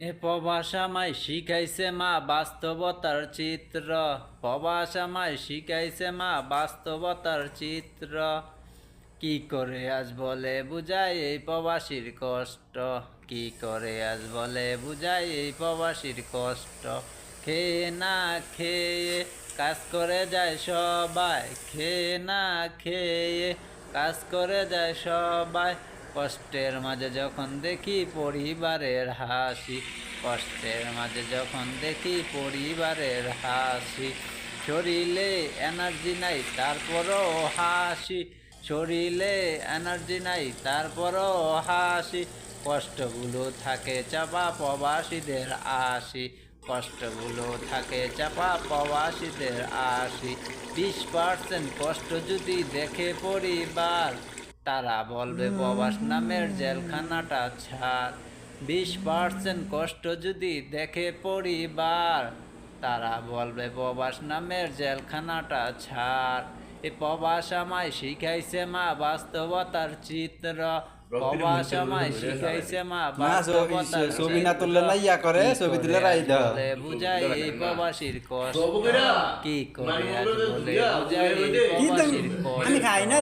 এ প্রবাস আমায় শিখাইছে মা বাস্তবতার চিত্র। প্রবাস আমায় শিখাইছে মা বাস্তবতার চিত্র। কি করে আজ বলে বুঝাই এই প্রবাসীর কষ্ট। কি করে আজ বলে বুঝাই এই প্রবাসীর কষ্ট। খেয়ে না খেয়ে কাজ করে যায় সবাই। খেয়ে না খেয়ে কাজ করে যায় সবাই। কষ্টের মাঝে যখন দেখি পরিবারের হাসি। কষ্টের মাঝে যখন দেখি পরিবারের হাসি। শরীরে এনার্জি নাই তারপরও হাসি। শরীরে এনার্জি নাই তারপরও হাসি। কষ্টগুলো থাকে চাপা প্রবাসীদের আসি। কষ্টগুলো থাকে চাপা প্রবাসীদের আসি। 20% কষ্ট যদি দেখে পরিবার, তারা বলবে প্রবাস নামের জেলখানাটা ছাড়। 20% কষ্ট যদি দেখে পরিবার, তারা বলবে প্রবাস নামের জেলখানাটা ছাড়। এ প্রবাস আমায় শিখাইছে মা বাস্তবতার চিত্র। প্রবাস আমায় শিখাইছে মা না বাস্তবতার ছবি না তুললে না ইয়া করে, ছবি তুলে রাই দাও। বলে বুঝাই এই প্রবাসীর কষ্ট। কি করে আজ বলে বুঝাই এই কি প্রবাসীর আমি কষ্ট। খাই না।